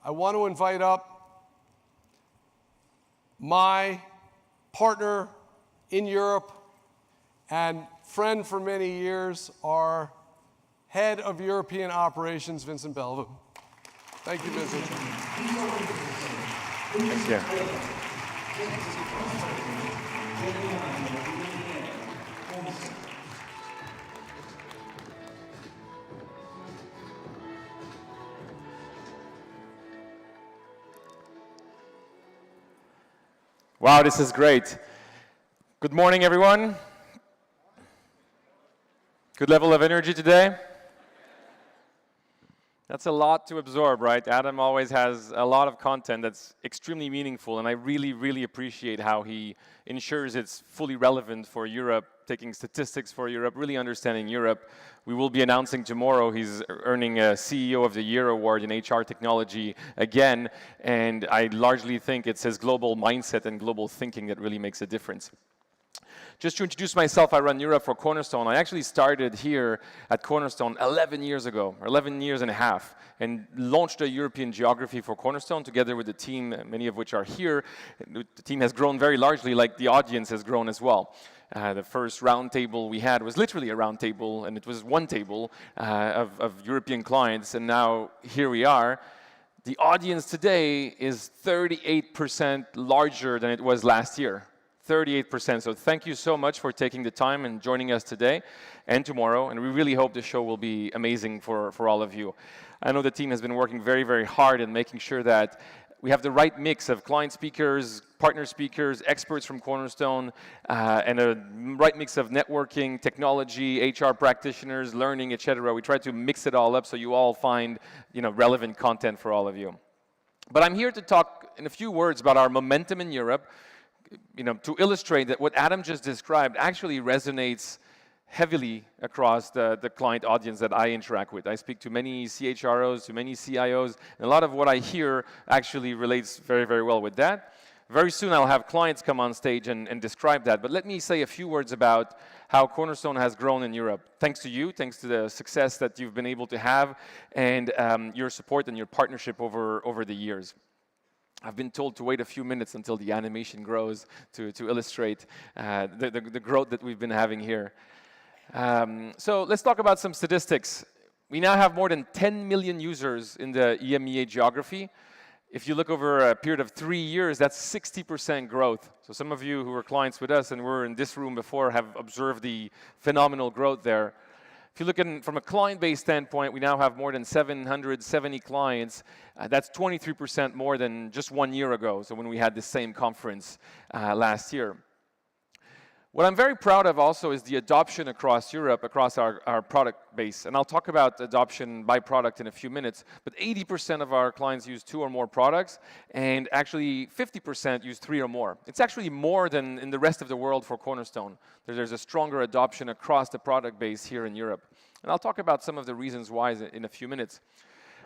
I want to invite up my partner in Europe and friend for many years, our head of European operations, Vincent Belliveau. Thank you, Vincent. Thank you. Wow, this is great. Good morning, everyone. Good level of energy today. That's a lot to absorb, right? Adam always has a lot of content that's extremely meaningful, and I really, really appreciate how he ensures it's fully relevant for Europe, taking statistics for Europe, really understanding Europe. We will be announcing tomorrow he's earning a CEO of the Year award in HR technology again, and I largely think it's his global mindset and global thinking that really makes a difference. Just to introduce myself, I run Europe for Cornerstone. I actually started here at Cornerstone 11 years ago, or 11 years and a half, and launched a European geography for Cornerstone together with the team, many of which are here. The team has grown very largely, like the audience has grown as well. The first round table we had was literally a round table, and it was one table of European clients, and now here we are. The audience today is 38% larger than it was last year. 38%. So thank you so much for taking the time and joining us today and tomorrow. And we really hope the show will be amazing for all of you. I know the team has been working very, very hard in making sure that we have the right mix of client speakers, partner speakers, experts from Cornerstone, and a right mix of networking, technology, HR practitioners, learning, etc. We try to mix it all up so you all find, relevant content for all of you. But I'm here to talk in a few words about our momentum in Europe, to illustrate that what Adam just described actually resonates heavily across the client audience that I interact with. I speak to many CHROs, to many CIOs, and a lot of what I hear actually relates very, very well with that. Very soon I'll have clients come on stage and describe that, but let me say a few words about how Cornerstone has grown in Europe. Thanks to you, thanks to the success that you've been able to have, and your support and your partnership over the years. I've been told to wait a few minutes until the animation grows to illustrate the growth that we've been having here. So let's talk about some statistics. We now have more than 10 million users in the EMEA geography. If you look over a period of 3 years, that's 60% growth. So some of you who were clients with us and were in this room before have observed the phenomenal growth there. If you look at from a client-based standpoint, we now have more than 770 clients. That's 23% more than just 1 year ago, so when we had the same conference last year. What I'm very proud of also is the adoption across Europe, across our product base. And I'll talk about adoption by product in a few minutes, but 80% of our clients use 2 or more products, and actually 50% use 3 or more. It's actually more than in the rest of the world for Cornerstone. There's a stronger adoption across the product base here in Europe. And I'll talk about some of the reasons why in a few minutes.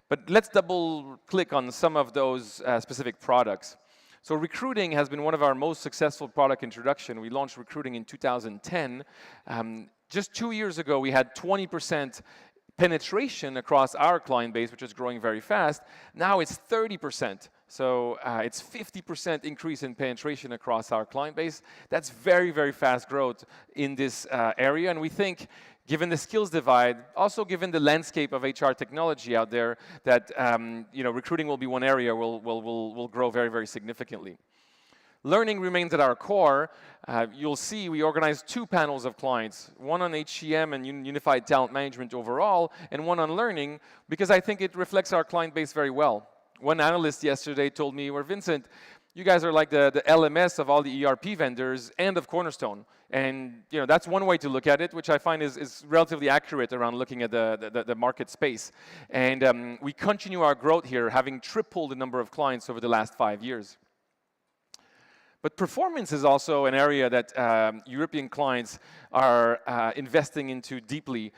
But let's double click on some of those specific products. So recruiting has been one of our most successful product introduction. We launched recruiting in 2010. Just 2 years ago, we had 20% penetration across our client base, which is growing very fast. Now it's 30%. So it's 50% increase in penetration across our client base. That's very, very fast growth in this area. And we think, given the skills divide, also given the landscape of HR technology out there, that recruiting will be one area will grow very, very significantly. Learning remains at our core. You'll see we organize 2 panels of clients, one on HCM and Unified Talent Management overall, and one on learning, because I think it reflects our client base very well. One analyst yesterday told me, well, Vincent, you guys are like the LMS of all the ERP vendors and of Cornerstone. And that's one way to look at it, which I find is relatively accurate around looking at the market space. And we continue our growth here, having tripled the number of clients over the last 5 years. But performance is also an area that European clients are investing into deeply.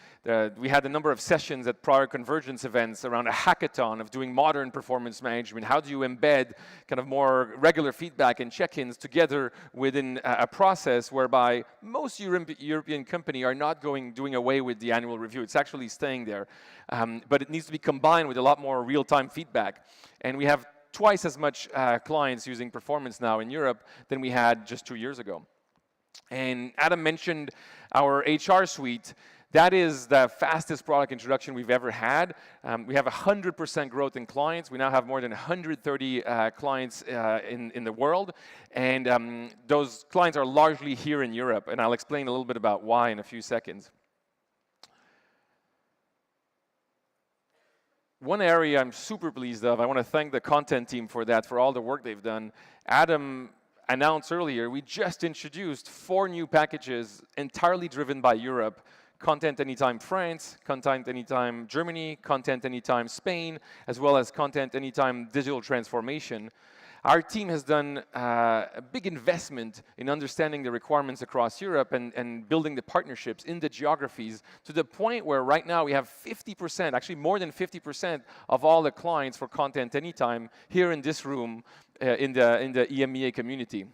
We had a number of sessions at prior Convergence events around a hackathon of doing modern performance management. How do you embed kind of more regular feedback and check-ins together within a process whereby most European companies are not doing away with the annual review. It's actually staying there. But it needs to be combined with a lot more real-time feedback. And we have twice as much clients using performance now in Europe than we had just 2 years ago. And Adam mentioned our HR suite. That is the fastest product introduction we've ever had. We have 100% growth in clients. We now have more than 130 clients in the world. And those clients are largely here in Europe. And I'll explain a little bit about why in a few seconds. One area I'm super pleased of, I want to thank the content team for that, for all the work they've done. Adam announced earlier, we just introduced 4 new packages entirely driven by Europe. Content Anytime France, Content Anytime Germany, Content Anytime Spain, as well as Content Anytime Digital Transformation. Our team has done a big investment in understanding the requirements across Europe and building the partnerships in the geographies to the point where right now we have 50%, actually more than 50% of all the clients for Content Anytime here in this room in the EMEA community.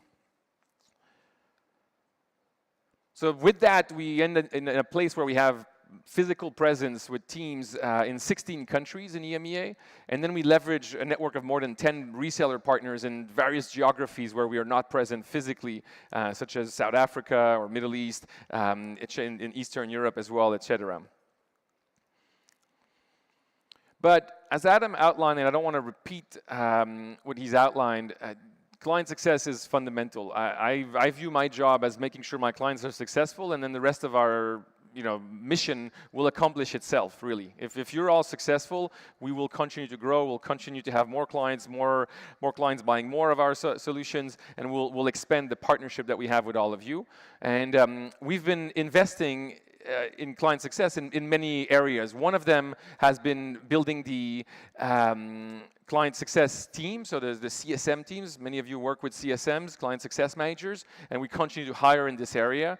So with that, we end in a place where we have physical presence with teams in 16 countries in EMEA, and then we leverage a network of more than 10 reseller partners in various geographies where we are not present physically, such as South Africa or Middle East, in Eastern Europe as well, etc. But as Adam outlined, and I don't want to repeat what he's outlined, client success is fundamental. I view my job as making sure my clients are successful, and then the rest of our mission will accomplish itself, really. If you're all successful, we will continue to grow, we'll continue to have more clients buying more of our solutions, and we'll expand the partnership that we have with all of you. And we've been investing in client success in many areas. One of them has been building the client success team, so there's the CSM teams. Many of you work with CSMs, client success managers, and we continue to hire in this area.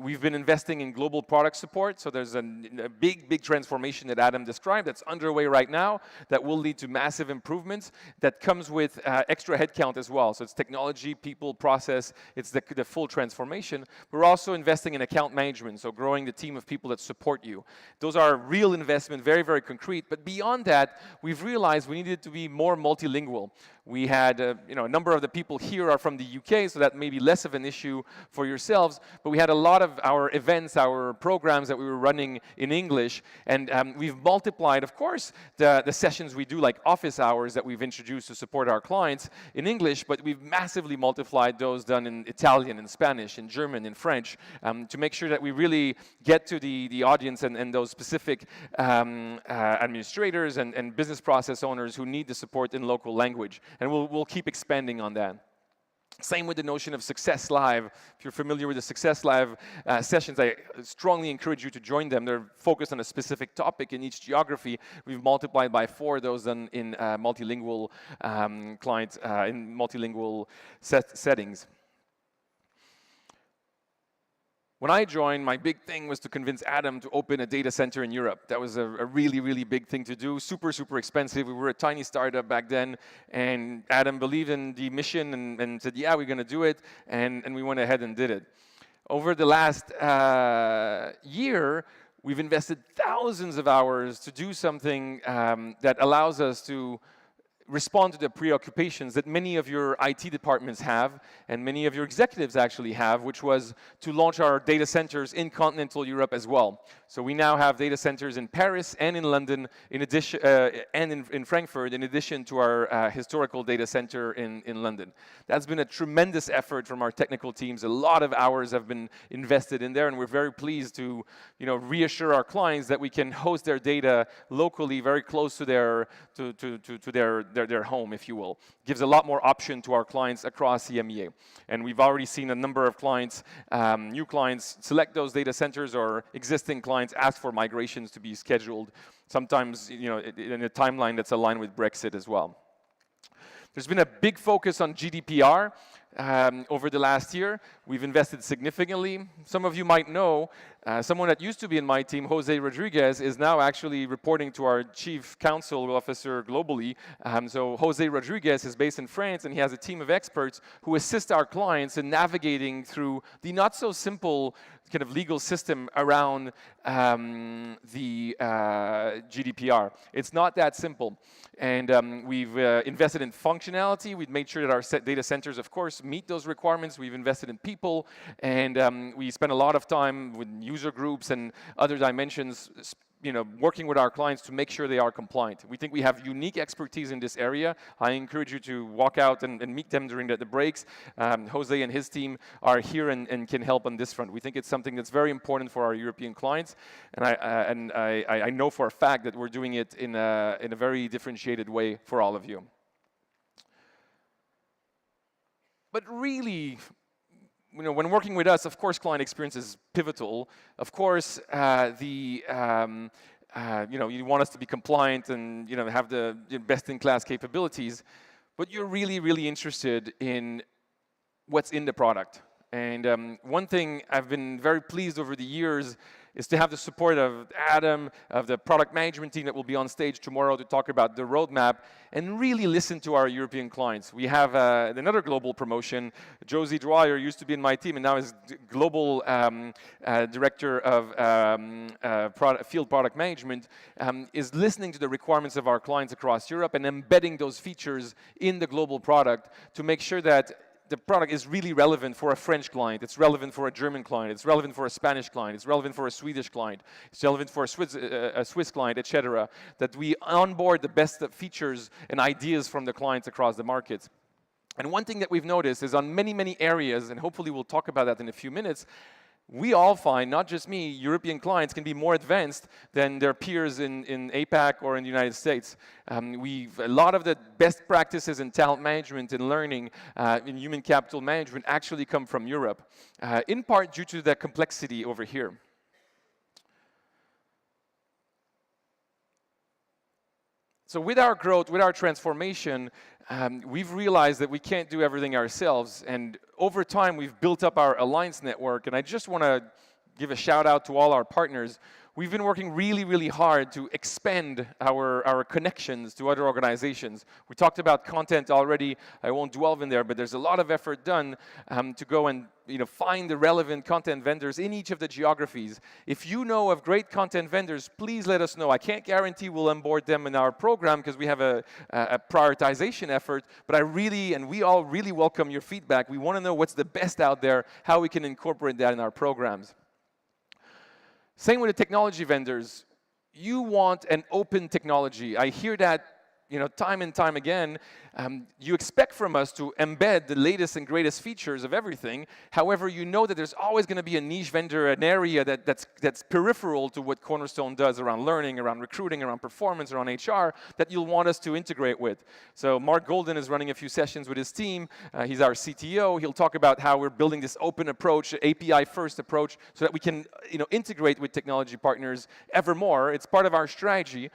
We've been investing in global product support, so there's a big transformation that Adam described that's underway right now that will lead to massive improvements that comes with extra headcount as well. So it's technology, people, process, it's the full transformation. We're also investing in account management, so growing the team of people that support you. Those are real investment, very, very concrete. But beyond that, we've realized we needed to be more multilingual. We had, a number of the people here are from the UK, so that may be less of an issue for yourselves, but we had a lot of our events, our programs that we were running in English, and we've multiplied, of course, the sessions we do, like office hours that we've introduced to support our clients in English, but we've massively multiplied those done in Italian, in Spanish, in German, in French, to make sure that we really get to the audience and those specific administrators and business process owners who need the support in local language. And we'll keep expanding on that. Same with the notion of Success Live. If you're familiar with the Success Live sessions, I strongly encourage you to join them. They're focused on a specific topic in each geography. We've multiplied by 4 those done in multilingual clients, in multilingual settings. When I joined, my big thing was to convince Adam to open a data center in Europe. That was a really, really big thing to do, super, super expensive. We were a tiny startup back then, and Adam believed in the mission and said, yeah, we're going to do it, and we went ahead and did it. Over the last year, we've invested thousands of hours to do something that allows us to respond to the preoccupations that many of your IT departments have, and many of your executives actually have, which was to launch our data centers in continental Europe as well. So we now have data centers in Paris and in London, in addition, and in Frankfurt, in addition to our historical data center in London. That's been a tremendous effort from our technical teams. A lot of hours have been invested in there, and we're very pleased to, reassure our clients that we can host their data locally, very close to their home, if you will. Gives a lot more option to our clients across EMEA. And we've already seen a number of clients, new clients, select those data centers, or existing clients ask for migrations to be scheduled, sometimes in a timeline that's aligned with Brexit as well. There's been a big focus on GDPR. over the last year. We've invested significantly. Some of you might know, someone that used to be in my team, Jose Rodriguez, is now actually reporting to our Chief Counsel Officer globally. So Jose Rodriguez is based in France, and he has a team of experts who assist our clients in navigating through the not so simple kind of legal system around the GDPR. It's not that simple. And we've invested in functionality. We've made sure that our data centers, of course, meet those requirements. We've invested in people, and we spend a lot of time with user groups and other dimensions, working with our clients to make sure they are compliant. We think we have unique expertise in this area. I encourage you to walk out and meet them during the breaks. Jose and his team are here and can help on this front. We think it's something that's very important for our European clients, and I know for a fact that we're doing it in a very differentiated way for all of you. But really, when working with us, of course, client experience is pivotal. Of course, you want us to be compliant and have the best-in-class capabilities, but you're really, really interested in what's in the product. And one thing I've been very pleased over the years is to have the support of Adam, of the product management team that will be on stage tomorrow to talk about the roadmap, and really listen to our European clients. We have another global promotion. Josie Dwyer used to be in my team and now is global director of field product management, is listening to the requirements of our clients across Europe and embedding those features in the global product to make sure that the product is really relevant for a French client, it's relevant for a German client, it's relevant for a Spanish client, it's relevant for a Swedish client, it's relevant for a Swiss client, etc. That we onboard the best features and ideas from the clients across the markets. And one thing that we've noticed is on many, many areas, and hopefully we'll talk about that in a few minutes, we all find, not just me, European clients can be more advanced than their peers in APAC or in the United States. A lot of the best practices in talent management and learning, in human capital management actually come from Europe, in part due to the complexity over here. So with our growth, with our transformation, we've realized that we can't do everything ourselves, and over time we've built up our alliance network, and I just want to give a shout out to all our partners. We've been working really, really hard to expand our connections to other organizations. We talked about content already. I won't dwell in there, but there's a lot of effort done to go and find the relevant content vendors in each of the geographies. If you know of great content vendors, please let us know. I can't guarantee we'll onboard them in our program because we have a prioritization effort, but we all really welcome your feedback. We want to know what's the best out there, how we can incorporate that in our programs. Same with the technology vendors. You want an open technology. I hear that time and time again. You expect from us to embed the latest and greatest features of everything. However, you know that there's always going to be a niche vendor, an area that's peripheral to what Cornerstone does around learning, around recruiting, around performance, around HR, that you'll want us to integrate with. So Mark Golden is running a few sessions with his team. He's our CTO. He'll talk about how we're building this open approach, API-first approach, so that we can integrate with technology partners ever more. It's part of our strategy.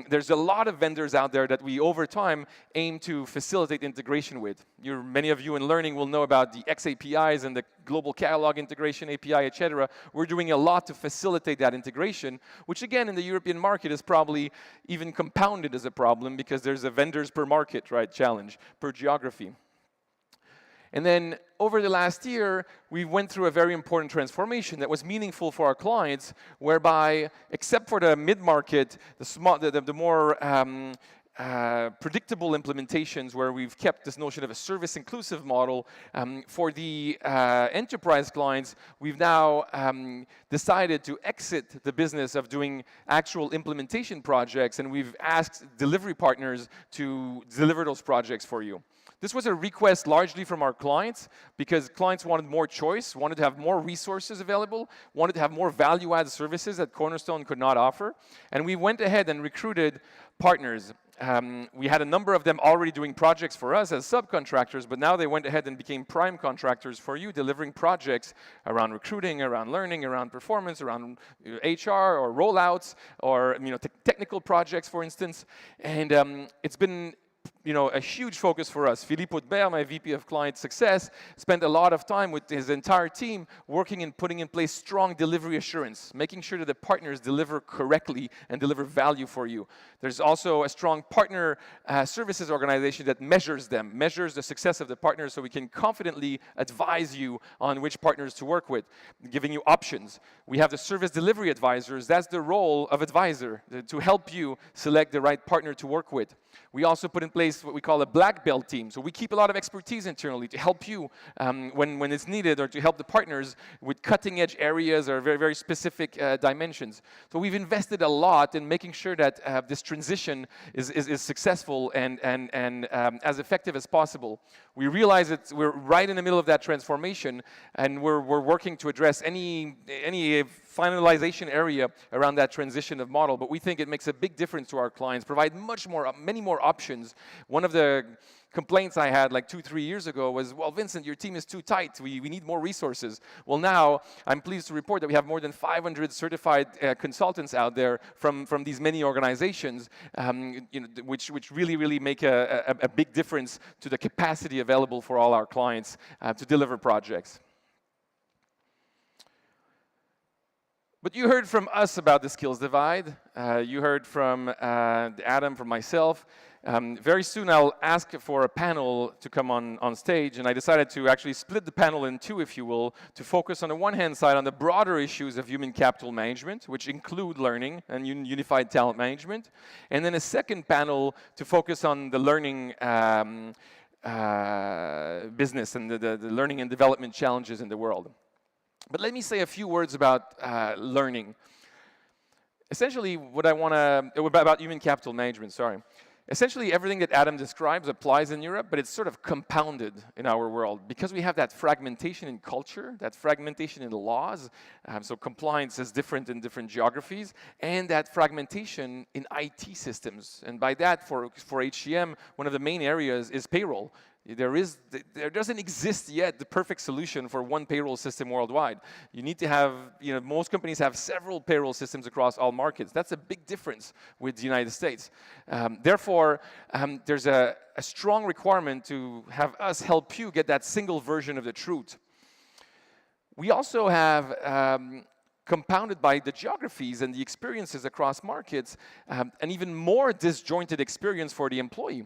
There's a lot of vendors out there that we, over time, aim to facilitate integration with. Many of you in learning will know about the XAPIs and the global catalog integration API, etc. We're doing a lot to facilitate that integration, which again in the European market is probably even compounded as a problem because there's a vendors per market, challenge, per geography. And then over the last year, we went through a very important transformation that was meaningful for our clients, whereby, except for the mid-market, the more predictable implementations where we've kept this notion of a service-inclusive model. For the enterprise clients, we've now decided to exit the business of doing actual implementation projects, and we've asked delivery partners to deliver those projects for you. This was a request largely from our clients because clients wanted more choice, wanted to have more resources available, wanted to have more value-added services that Cornerstone could not offer. And we went ahead and recruited partners. We had a number of them already doing projects for us as subcontractors, but now they went ahead and became prime contractors for you, delivering projects around recruiting, around learning, around performance, around HR or rollouts or technical projects, for instance. And it's been a huge focus for us. Philippe Audebert, my VP of Client Success, spent a lot of time with his entire team working and putting in place strong delivery assurance, making sure that the partners deliver correctly and deliver value for you. There's also a strong partner services organization that measures the success of the partners, so we can confidently advise you on which partners to work with, giving you options. We have the service delivery advisors. That's the role of advisor, to help you select the right partner to work with. We also put in place what we call a black belt team. So we keep a lot of expertise internally to help you when it's needed, or to help the partners with cutting edge areas or very, very specific dimensions. So we've invested a lot in making sure that this transition is successful and as effective as possible. We realize that we're right in the middle of that transformation, and we're working to address any finalization area around that transition of model, but we think it makes a big difference to our clients, provide many more options. One of the complaints I had like 2-3 years ago was, well, Vincent, your team is too tight. We need more resources. Well, now I'm pleased to report that we have more than 500 certified consultants out there from these many organizations, which really make a big difference to the capacity available for all our clients to deliver projects. But you heard from us about the skills divide. You heard from Adam, from myself. Very soon I'll ask for a panel to come on stage, and I decided to actually split the panel in two, if you will, to focus on the one hand side on the broader issues of human capital management, which include learning and unified talent management, and then a second panel to focus on the learning business and the learning and development challenges in the world. But let me say a few words about learning. Essentially, about human capital management, sorry. Essentially, everything that Adam describes applies in Europe, but it's sort of compounded in our world. Because we have that fragmentation in culture, that fragmentation in laws, so compliance is different in different geographies, and that fragmentation in IT systems. And by that, for HCM, one of the main areas is payroll. There doesn't exist yet the perfect solution for one payroll system worldwide. You need to have, most companies have several payroll systems across all markets. That's a big difference with the United States. Therefore, there's a strong requirement to have us help you get that single version of the truth. We also have compounded by the geographies and the experiences across markets, an even more disjointed experience for the employee.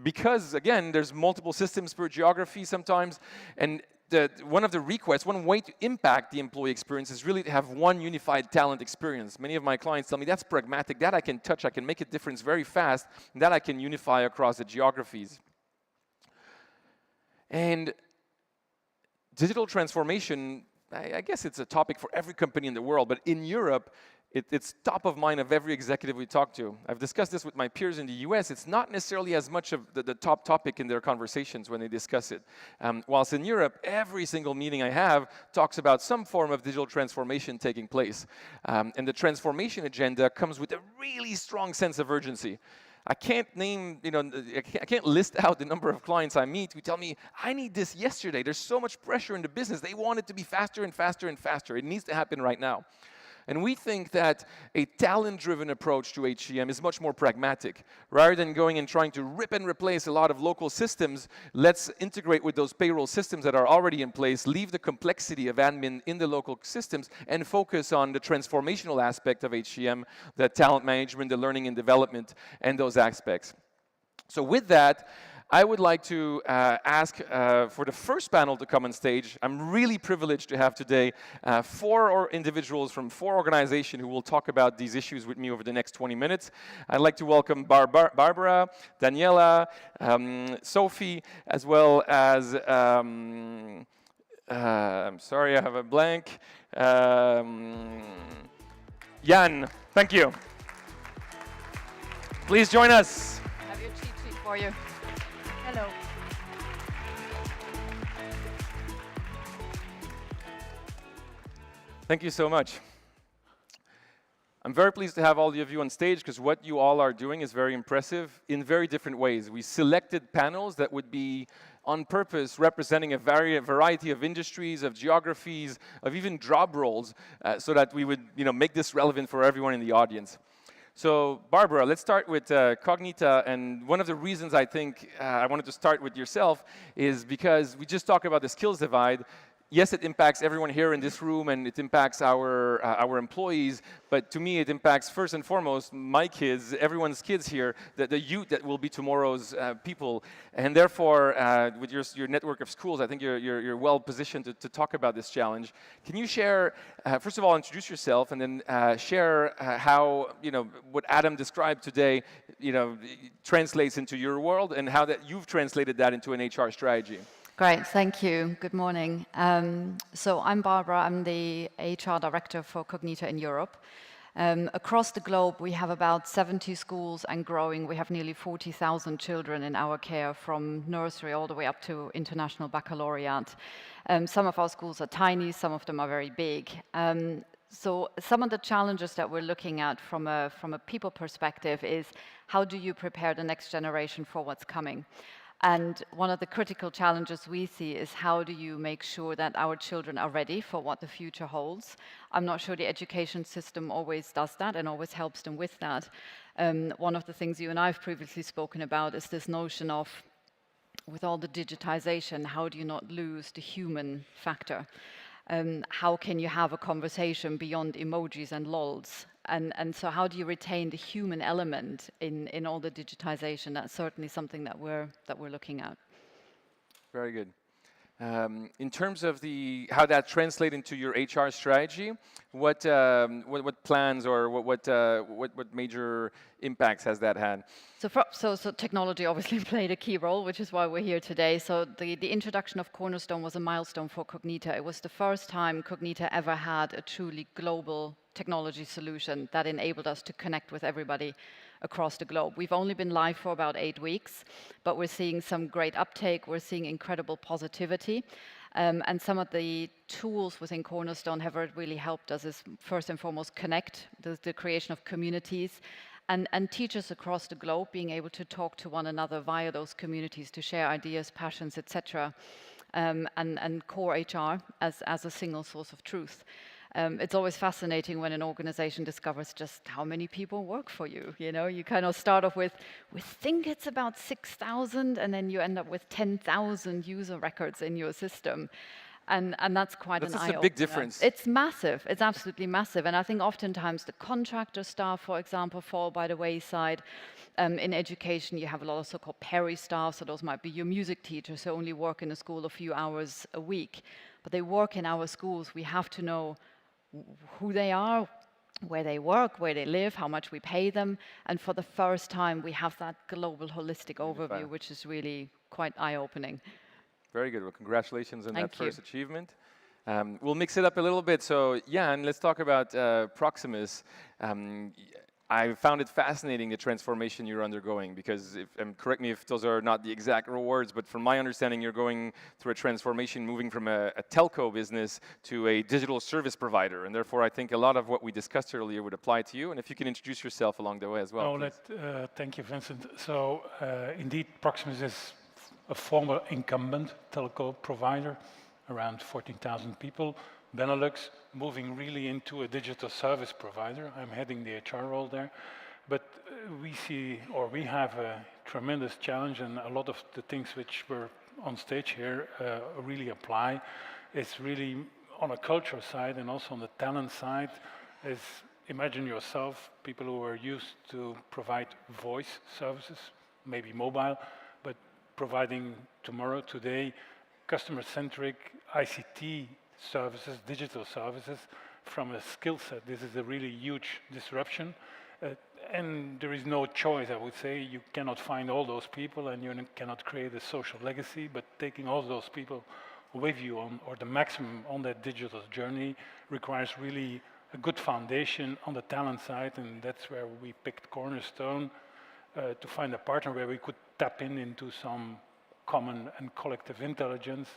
Because, again, there's multiple systems per geography sometimes, and one of the requests, one way to impact the employee experience is really to have one unified talent experience. Many of my clients tell me that's pragmatic, that I can touch, I can make a difference very fast, and that I can unify across the geographies. And digital transformation, I guess it's a topic for every company in the world, but in Europe, it's top of mind of every executive we talk to. I've discussed this with my peers in the US. It's not necessarily as much of the top topic in their conversations when they discuss it. Whilst in Europe, every single meeting I have talks about some form of digital transformation taking place. And the transformation agenda comes with a really strong sense of urgency. I can't name, I can't list out the number of clients I meet who tell me, I need this yesterday. There's so much pressure in the business. They want it to be faster and faster and faster. It needs to happen right now. And we think that a talent-driven approach to HCM is much more pragmatic. Rather than going and trying to rip and replace a lot of local systems, let's integrate with those payroll systems that are already in place, leave the complexity of admin in the local systems, and focus on the transformational aspect of HCM, the talent management, the learning and development, and those aspects. So with that, I would like to ask for the first panel to come on stage. I'm really privileged to have today 4 individuals from 4 organizations who will talk about these issues with me over the next 20 minutes. I'd like to welcome Barbara, Daniela, Sophie, as well as, I'm sorry, I have a blank, Jan. Thank you. Please join us. I have your cheat sheet for you. Hello. Thank you so much. I'm very pleased to have all of you on stage because what you all are doing is very impressive in very different ways. We selected panels that would be on purpose representing a variety of industries, of geographies, of even job roles, so that we would make this relevant for everyone in the audience. So Barbara, let's start with Cognita, and one of the reasons I think I wanted to start with yourself is because we just talked about the skills divide. Yes, it impacts everyone here in this room, and it impacts our employees, but to me it impacts first and foremost my kids, everyone's kids here, the youth that will be tomorrow's people, and therefore with your network of schools, I think you're well positioned to talk about this challenge. Can you share, first of all, introduce yourself, and then share how, what Adam described today, translates into your world, and how that you've translated that into an HR strategy? Great, thank you. Good morning. So I'm Barbara. I'm the HR director for Cognita in Europe. Across the globe, we have about 70 schools and growing. We have nearly 40,000 children in our care, from nursery all the way up to international baccalaureate. Some of our schools are tiny, some of them are very big. So some of the challenges that we're looking at from a people perspective is, how do you prepare the next generation for what's coming? And one of the critical challenges we see is, how do you make sure that our children are ready for what the future holds? I'm not sure the education system always does that and always helps them with that. One of the things you and I have previously spoken about is this notion of, with all the digitization, how do you not lose the human factor? How can you have a conversation beyond emojis and lols? And so how do you retain the human element in all the digitization? That's certainly something that we're looking at. Very good. In terms of how that translates into your HR strategy, what plans or what major impacts has that had? So technology obviously played a key role, which is why we're here today. So the introduction of Cornerstone was a milestone for Cognita. It was the first time Cognita ever had a truly global technology solution that enabled us to connect with everybody across the globe. We've only been live for about 8 weeks, but we're seeing some great uptake. We're seeing incredible positivity. And some of the tools within Cornerstone have really helped us is, first and foremost, connect, the creation of communities, and teachers across the globe being able to talk to one another via those communities to share ideas, passions, etc. And core HR as a single source of truth. It's always fascinating when an organization discovers just how many people work for you. You kind of start off with, we think it's about 6,000, and then you end up with 10,000 user records in your system. And that's quite an eye-opener. That's a big difference. It's massive. It's absolutely massive. And I think oftentimes the contractor staff, for example, fall by the wayside. In education, you have a lot of so-called peri staff. So those might be your music teachers who only work in a school a few hours a week. But they work in our schools. We have to know who they are, where they work, where they live, how much we pay them. And for the first time, we have that global holistic overview, which is really quite eye-opening. Very good. Well, congratulations on that first you. achievement. We'll mix it up a little bit. So, Jan, let's talk about Proximus. I found it fascinating, the transformation you're undergoing, because, correct me if those are not the exact words, but from my understanding, you're going through a transformation, moving from a telco business to a digital service provider, and therefore I think a lot of what we discussed earlier would apply to you, and if you can introduce yourself along the way as well. Thank you, Vincent. So, indeed, Proximus is a former incumbent telco provider, around 14,000 people, Benelux, moving really into a digital service provider. I'm heading the HR role there. But we have a tremendous challenge, and a lot of the things which were on stage here really apply. It's really on a culture side and also on the talent side. Is imagine yourself, people who are used to provide voice services, maybe mobile, but providing today, customer-centric ICT services, digital services, from a skill set. This is a really huge disruption. And there is no choice, I would say. You cannot find all those people, and you cannot create a social legacy, but taking all those people with you on, or the maximum on that digital journey, requires really a good foundation on the talent side, and that's where we picked Cornerstone to find a partner where we could tap into some common and collective intelligence,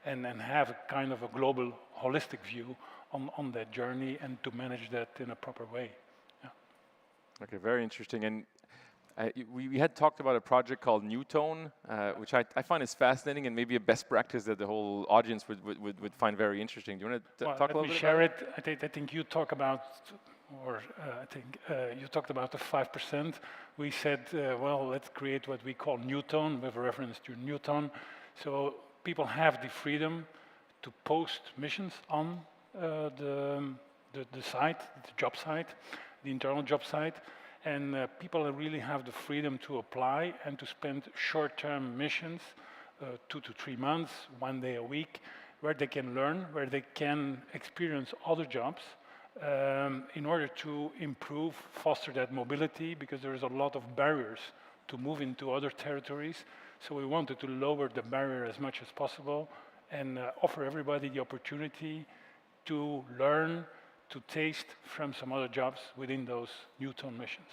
and have a kind of a global, holistic view on that journey, and to manage that in a proper way. Yeah. Okay, very interesting. And we had talked about a project called New Tone, which I find is fascinating, and maybe a best practice that the whole audience would find very interesting. Do you want to talk a little bit about it? Let me share it. I think you talk about or I think you talked about the 5%. We said, well, let's create what we call Newton, with a reference to Newton. So people have the freedom to post missions on the site, the job site, the internal job site, and people really have the freedom to apply and to spend short-term missions, 2 to 3 months, 1 day a week, where they can learn, where they can experience other jobs, in order to improve, foster that mobility, because there is a lot of barriers to move into other territories. So we wanted to lower the barrier as much as possible and offer everybody the opportunity to learn, to taste from some other jobs within those Newton missions.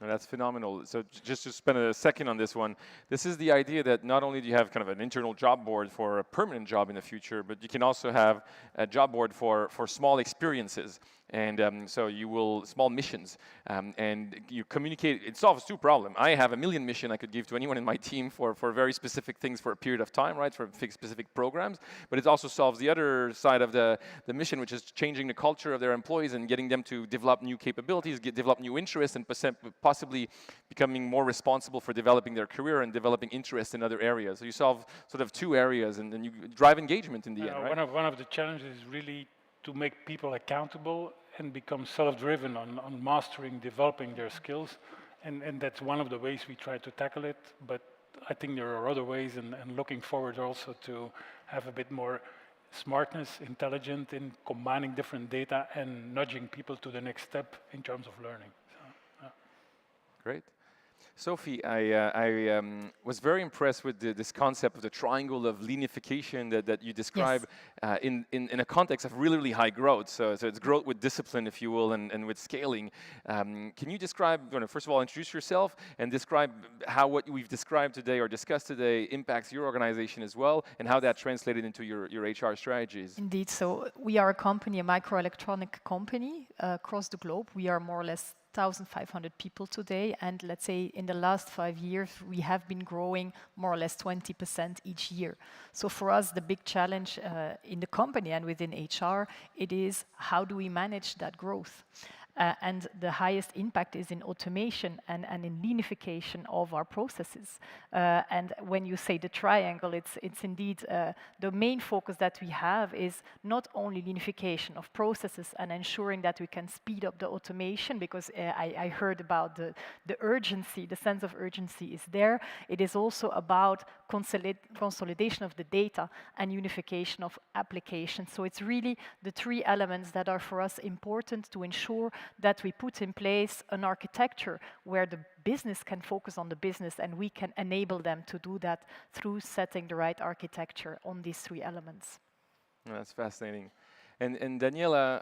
No, that's phenomenal. So just to spend a second on this one, this is the idea that not only do you have kind of an internal job board for a permanent job in the future, but you can also have a job board for small experiences. And so you will, small missions, and you communicate. It solves two problems. I have a million mission I could give to anyone in my team for very specific things for a period of time, right, for specific programs. But it also solves the other side of the mission, which is changing the culture of their employees and getting them to develop new capabilities, develop new interests, and possibly becoming more responsible for developing their career and developing interest in other areas. So you solve sort of two areas, and then you drive engagement in the end, right? One of the challenges is really to make people accountable and become self-driven on mastering, developing their skills. And that's one of the ways we try to tackle it. But I think there are other ways, and looking forward also to have a bit more smartness, intelligent in combining different data and nudging people to the next step in terms of learning. So, yeah. Great. Sophie, I was very impressed with this concept of the triangle of leanification that you describe in a context of really, really high growth. So it's growth with discipline, if you will, and with scaling. Can you describe, first of all, introduce yourself and describe how what we've described today or discussed today impacts your organization as well, and how that translated into your HR strategies? Indeed. So we are a company, a microelectronic company across the globe. We are more or less 1,500 people today, and let's say in the last 5 years we have been growing more or less 20% each year. So for us, the big challenge in the company and within HR, it is how do we manage that growth? And the highest impact is in automation and in leanification of our processes. And when you say the triangle, it's indeed the main focus that we have is not only leanification of processes and ensuring that we can speed up the automation, because I heard about the urgency, the sense of urgency is there. It is also about consolidation of the data and unification of applications. So it's really the three elements that are for us important to ensure that we put in place an architecture where the business can focus on the business, and we can enable them to do that through setting the right architecture on these three elements. That's fascinating. And Daniela,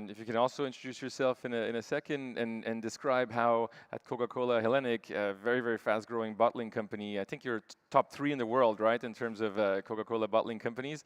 if you can also introduce yourself in a second and describe how at Coca-Cola Hellenic, a very, very fast-growing bottling company, I think you're top 3 in the world, right, in terms of Coca-Cola bottling companies,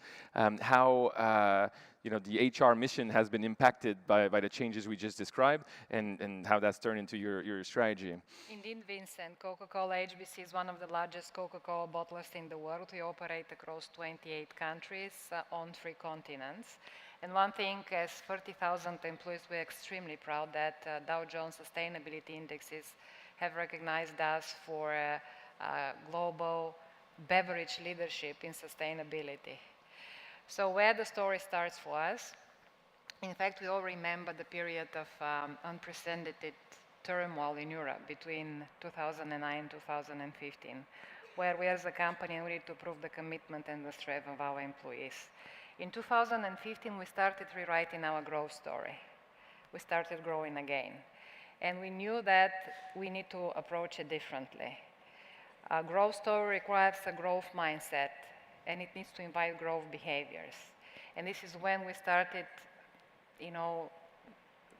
how the HR mission has been impacted by the changes we just described, and how that's turned into your strategy. Indeed, Vincent, Coca-Cola HBC is one of the largest Coca-Cola bottlers in the world. We operate across 28 countries on 3 continents. And one thing, as 30,000 employees, we're extremely proud that Dow Jones Sustainability Indexes have recognized us for global beverage leadership in sustainability. So where the story starts for us, in fact, we all remember the period of unprecedented turmoil in Europe between 2009 and 2015, where we as a company needed to prove the commitment and the strength of our employees. In 2015, we started rewriting our growth story. We started growing again. And we knew that we need to approach it differently. A growth story requires a growth mindset, and it needs to invite growth behaviors. And this is when we started,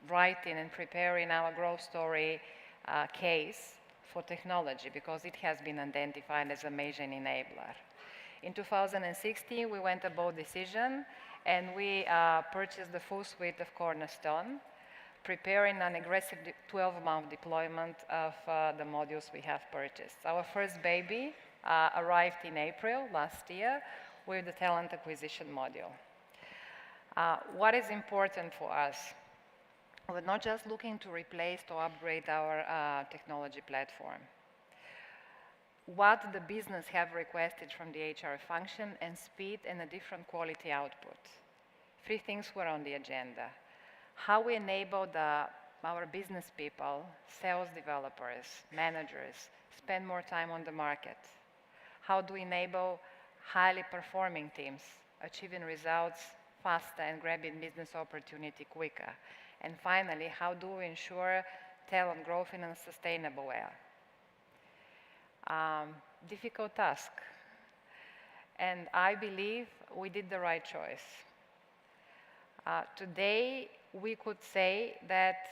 writing and preparing our growth story case for technology, because it has been identified as a major enabler. In 2016, we went about decision, and we purchased the full suite of Cornerstone, preparing an aggressive 12-month deployment of the modules we have purchased. Our first baby arrived in April last year with the talent acquisition module. What is important for us? We're not just looking to replace, to upgrade our technology platform. What the business have requested from the HR function, and speed and a different quality output. 3 things were on the agenda. How we enable our business people, sales developers, managers, spend more time on the market. How do we enable highly performing teams, achieving results faster and grabbing business opportunity quicker? And finally, how do we ensure talent growth in a sustainable way? Difficult task. And I believe we did the right choice. Today, we could say that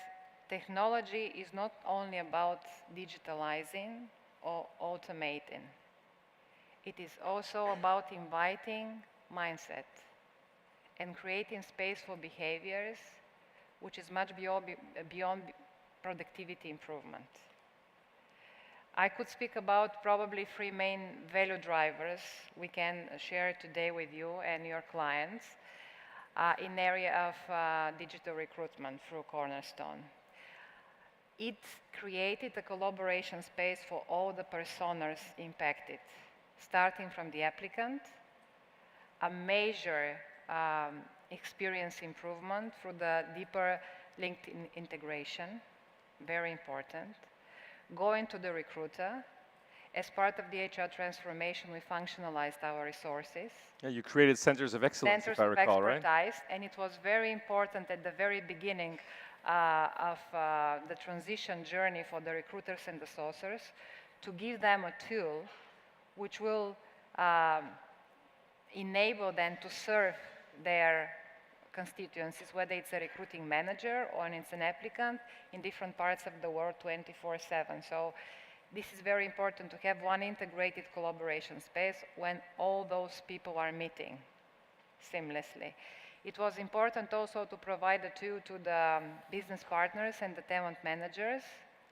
technology is not only about digitalizing or automating. It is also about inviting mindset and creating space for behaviors which is much beyond productivity improvement. I could speak about probably 3 main value drivers we can share today with you and your clients in the area of digital recruitment through Cornerstone. It created a collaboration space for all the personas impacted, starting from the applicant, a major experience improvement through the deeper LinkedIn integration, very important. Going to the recruiter. As part of the HR transformation, we functionalized our resources. Yeah, you created centers of excellence, if I recall, right? Centers of expertise, and it was very important at the very beginning of the transition journey for the recruiters and the sourcers to give them a tool which will enable them to serve their constituencies, whether it's a recruiting manager or it's an applicant in different parts of the world 24/7. So this is very important to have one integrated collaboration space when all those people are meeting seamlessly. It was important also to provide a tool to the business partners and the talent managers,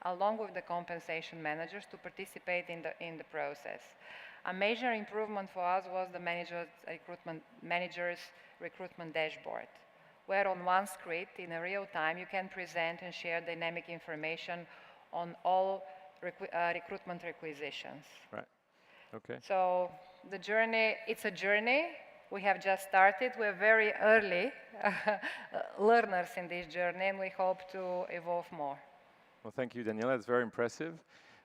along with the compensation managers, to participate in the process. A major improvement for us was the managers recruitment dashboard, where on one screen, in a real time, you can present and share dynamic information on all recruitment requisitions. Right. Okay. So the journey, it's a journey. We have just started. We're very early learners in this journey, and we hope to evolve more. Well, thank you, Daniela. It's very impressive.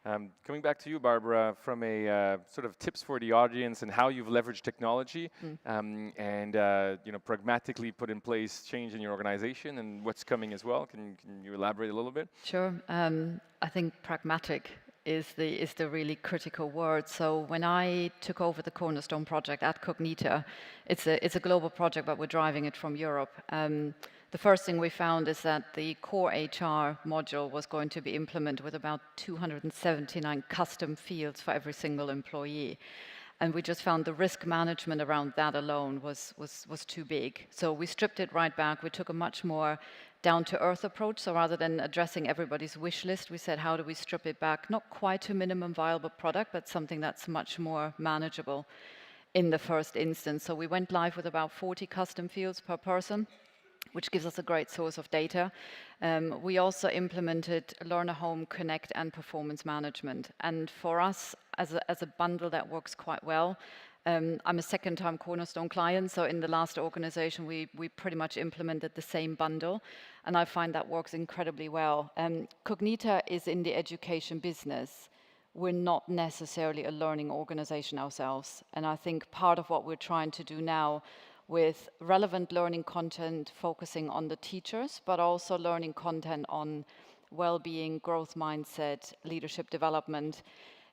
Coming back to you, Barbara, from a sort of tips for the audience and how you've leveraged technology and pragmatically put in place change in your organization and what's coming as well. Can you elaborate a little bit? Sure. I think pragmatic is the really critical word. So when I took over the Cornerstone project at Cognita, it's a global project, but we're driving it from Europe. The first thing we found is that the core HR module was going to be implemented with about 279 custom fields for every single employee. And we just found the risk management around that alone was too big. So we stripped it right back. We took a much more down-to-earth approach. So rather than addressing everybody's wish list, we said, how do we strip it back? Not quite to minimum viable product, but something that's much more manageable in the first instance. So we went live with about 40 custom fields per person, which gives us a great source of data. We also implemented Learner Home, Connect, and Performance Management. And for us, as a bundle, that works quite well. I'm a second-time Cornerstone client, so in the last organization, we pretty much implemented the same bundle, and I find that works incredibly well. Cognita is in the education business. We're not necessarily a learning organization ourselves, and I think part of what we're trying to do now with relevant learning content focusing on the teachers, but also learning content on well-being, growth mindset, leadership development,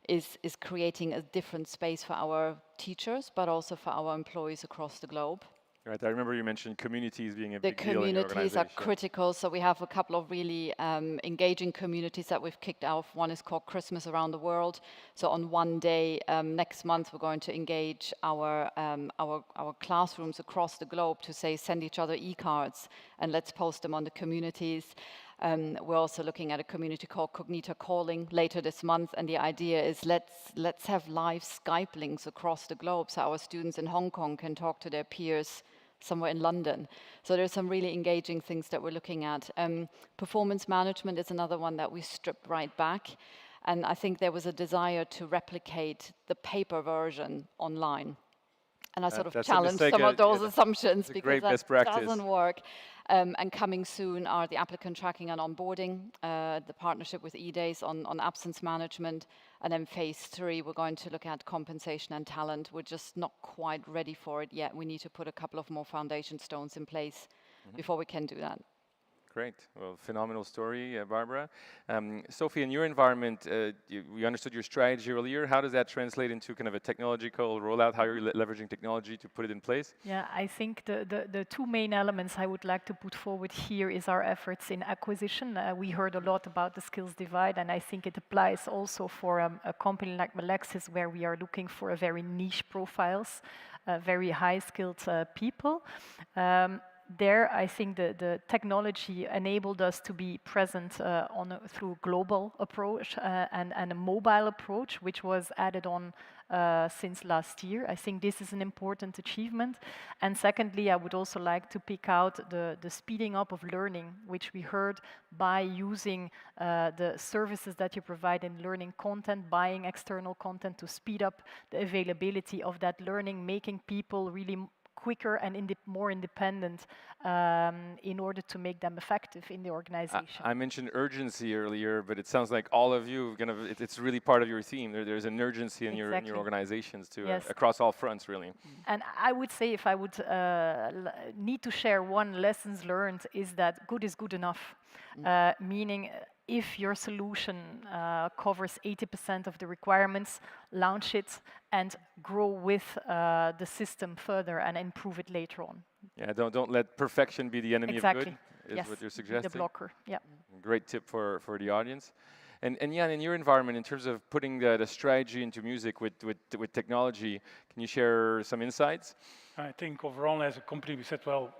is creating a different space for our teachers, but also for our employees across the globe. Right, I remember you mentioned communities being a big deal in your The communities are organization. critical, so we have a couple of really engaging communities that we've kicked off. One is called Christmas Around the World. So on one day next month, we're going to engage our classrooms across the globe to say, send each other e-cards and let's post them on the communities. We're also looking at a community called Cognita Calling later this month, and the idea is let's have live Skype links across the globe so our students in Hong Kong can talk to their peers somewhere in London. So there's some really engaging things that we're looking at. Performance management is another one that we stripped right back. And I think there was a desire to replicate the paper version online. And I sort of That's a challenged mistake, some of those yeah, assumptions it's a because great that best practice. doesn't work. And coming soon are the applicant tracking and onboarding, the partnership with eDays on absence management, and then phase 3, we're going to look at compensation and talent. We're just not quite ready for it yet. We need to put a couple of more foundation stones in place before we can do that. Great. Well, phenomenal story, Barbara. Sophie, in your environment, we understood your strategy earlier. How does that translate into kind of a technological rollout? How you're leveraging technology to put it in place? Yeah, I think the two main elements I would like to put forward here is our efforts in acquisition. We heard a lot about the skills divide, and I think it applies also for a company like Melexis, where we are looking for a very niche profiles, very high-skilled people. There, I think the technology enabled us to be present through global approach and a mobile approach, which was added on since last year. I think this is an important achievement. And secondly, I would also like to pick out the speeding up of learning, which we heard by using the services that you provide in learning content, buying external content to speed up the availability of that learning, making people really quicker and more independent in order to make them effective in the organization. I mentioned urgency earlier, but it sounds like all of you it's really part of your theme. There's an urgency in your organizations too, yes. Across all fronts, really. And I would say, if I would need to share one lessons learned, is that good is good enough, meaning if your solution covers 80% of the requirements, launch it and grow with the system further and improve it later on. Yeah, don't let perfection be the enemy of good, is yes. what you're suggesting. The blocker, yeah. Great tip for the audience. And Jan, in your environment, in terms of putting the strategy into music with technology, can you share some insights? I think overall as a company we said, well,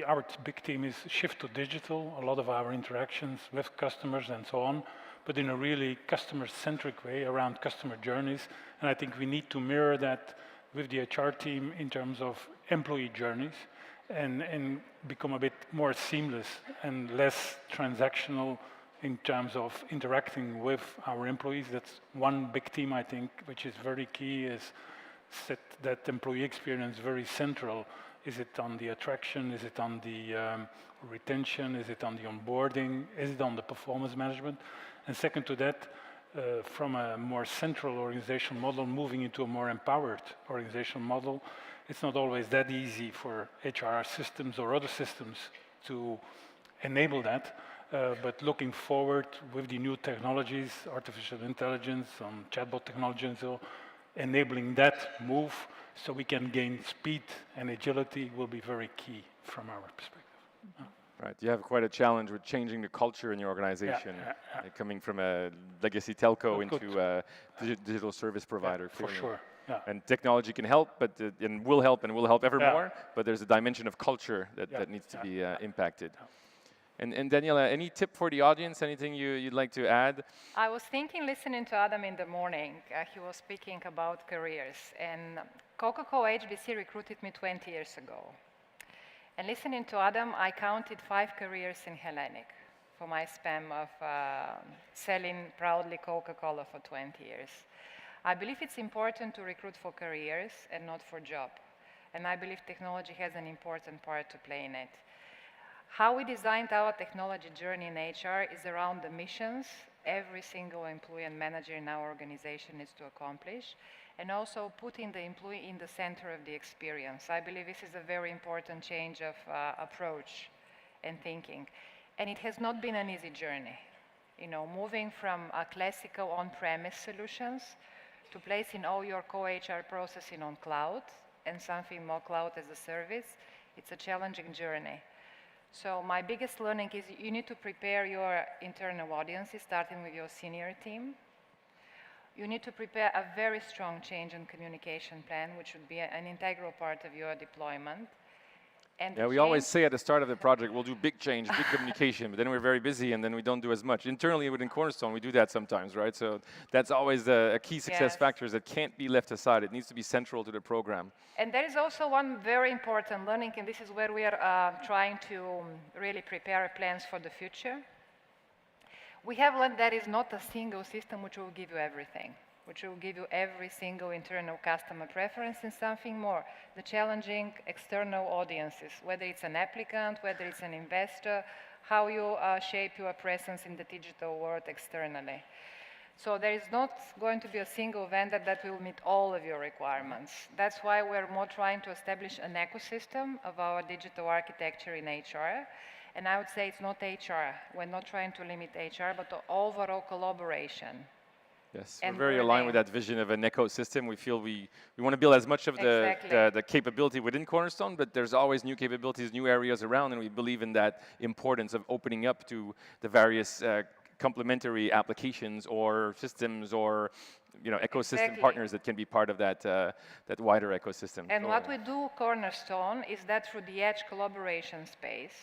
our big team is shift to digital, a lot of our interactions with customers and so on, but in a really customer-centric way around customer journeys. And I think we need to mirror that with the HR team in terms of employee journeys and become a bit more seamless and less transactional in terms of interacting with our employees. That's one big theme, I think, which is very key, is set that employee experience very central. Is it on the attraction? Is it on the retention? Is it on the onboarding? Is it on the performance management? And second to that, from a more central organizational model moving into a more empowered organizational model, it's not always that easy for HR systems or other systems to enable that. But looking forward with the new technologies, artificial intelligence, chatbot technology and so, enabling that move so we can gain speed and agility will be very key from our perspective. Right, you have quite a challenge with changing the culture in your organization, coming from a legacy telco into a digital service provider. For sure. Yeah. And technology can help, but and will help ever more. But there's a dimension of culture that needs to be impacted. And Daniela, any tip for the audience? Anything you'd like to add? I was thinking, listening to Adam in the morning, he was speaking about careers. And Coca-Cola HBC recruited me 20 years ago. And listening to Adam, I counted 5 careers in Hellenic for my span of selling proudly Coca-Cola for 20 years. I believe it's important to recruit for careers and not for job. And I believe technology has an important part to play in it. How we designed our technology journey in HR is around the missions every single employee and manager in our organization needs to accomplish, and also putting the employee in the center of the experience. I believe this is a very important change of approach and thinking. And it has not been an easy journey. You know, moving from a classical on-premise solutions to placing all your core HR processing on cloud and something more cloud as a service, it's a challenging journey. So my biggest learning is you need to prepare your internal audiences, starting with your senior team. You need to prepare a very strong change and communication plan, which would be an integral part of your deployment. And Yeah, we always say at the start of the project, we'll do big change, big communication, but then we're very busy and then we don't do as much. Internally within Cornerstone, we do that sometimes, right? So that's always a key success Yes. factor that can't be left aside. It needs to be central to the program. And there is also one very important learning, and this is where we are trying to really prepare plans for the future. We have learned there is not a single system which will give you everything, which will give you every single internal customer preference and something more. The challenging external audiences, whether it's an applicant, whether it's an investor, how you shape your presence in the digital world externally. So there is not going to be a single vendor that will meet all of your requirements. That's why we're more trying to establish an ecosystem of our digital architecture in HR. And I would say it's not HR. We're not trying to limit HR, but the overall collaboration. Yes, And we're very aligned with that vision of an ecosystem. We feel we want to build as much of the capability within Cornerstone, but there's always new capabilities, new areas around, and we believe in that importance of opening up to the various complementary applications or systems or ecosystem partners that can be part of that that wider ecosystem. And what we do, Cornerstone, is that through the edge collaboration space,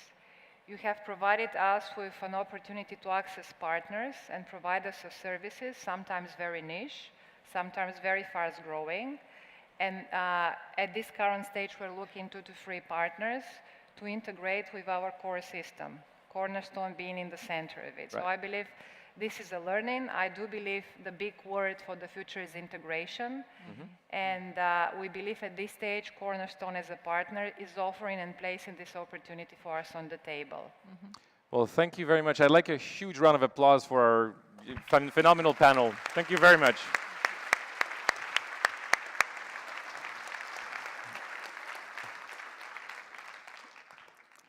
you have provided us with an opportunity to access partners and provide us with services, sometimes very niche, sometimes very fast growing. And at this current stage, we're looking 2 to 3 partners to integrate with our core system, Cornerstone being in the center of it. Right. So I believe this is a learning. I do believe the big word for the future is integration. Mm-hmm. And we believe at this stage, Cornerstone as a partner is offering and placing this opportunity for us on the table. Mm-hmm. Well, thank you very much. I'd like a huge round of applause for our phenomenal panel. Thank you very much.